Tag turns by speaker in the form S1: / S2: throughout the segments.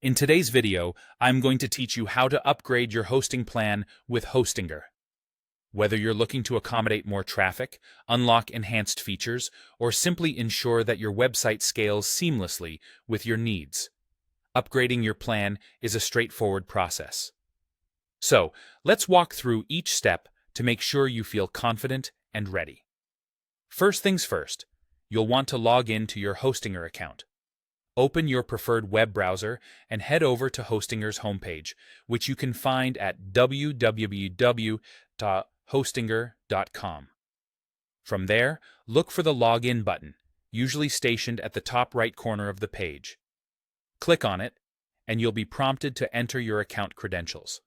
S1: In today's video, I'm going to teach you how to upgrade your hosting plan with Hostinger. Whether you're looking to accommodate more traffic, unlock enhanced features, or simply ensure that your website scales seamlessly with your needs, upgrading your plan is a straightforward process. So, let's walk through each step to make sure you feel confident and ready. First things first, you'll want to log in to your Hostinger account. Open your preferred web browser and head over to Hostinger's homepage, which you can find at www.hostinger.com. From there, look for the Login button, usually stationed at the top right corner of the page. Click on it, and you'll be prompted to enter your account credentials.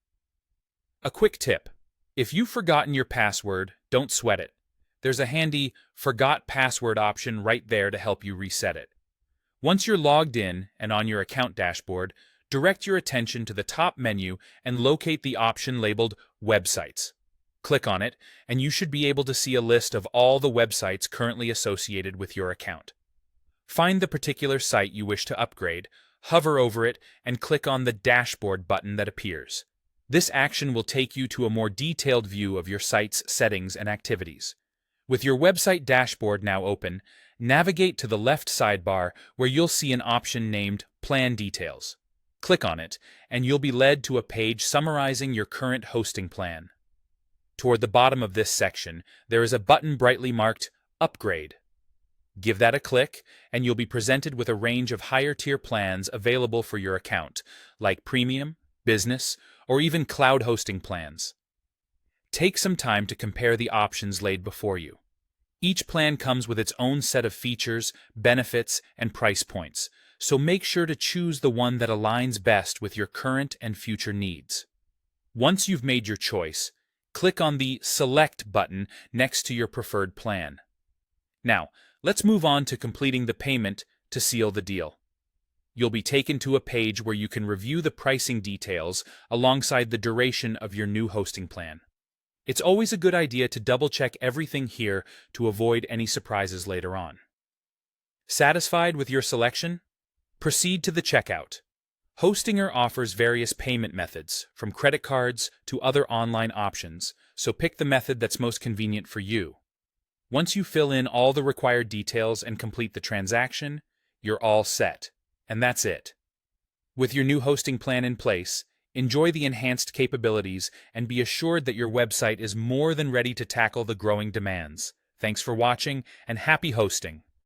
S1: A quick tip: if you've forgotten your password, don't sweat it. There's a handy Forgot Password option right there to help you reset it. Once you're logged in and on your account dashboard, direct your attention to the top menu and locate the option labeled Websites. Click on it, and you should be able to see a list of all the websites currently associated with your account. Find the particular site you wish to upgrade, hover over it, and click on the Dashboard button that appears. This action will take you to a more detailed view of your site's settings and activities. With your website dashboard now open, navigate to the left sidebar where you'll see an option named Plan Details. Click on it, and you'll be led to a page summarizing your current hosting plan. Toward the bottom of this section, there is a button brightly marked Upgrade. Give that a click, and you'll be presented with a range of higher-tier plans available for your account, like Premium, Business, or even Cloud hosting plans. Take some time to compare the options laid before you. Each plan comes with its own set of features, benefits, and price points, so make sure to choose the one that aligns best with your current and future needs. Once you've made your choice, click on the Select button next to your preferred plan. Now, let's move on to completing the payment to seal the deal. You'll be taken to a page where you can review the pricing details alongside the duration of your new hosting plan. It's always a good idea to double-check everything here to avoid any surprises later on. Satisfied with your selection? Proceed to the checkout. Hostinger offers various payment methods, from credit cards to other online options, so pick the method that's most convenient for you. Once you fill in all the required details and complete the transaction, you're all set. And that's it. With your new hosting plan in place, enjoy the enhanced capabilities and be assured that your website is more than ready to tackle the growing demands. Thanks for watching, and happy hosting!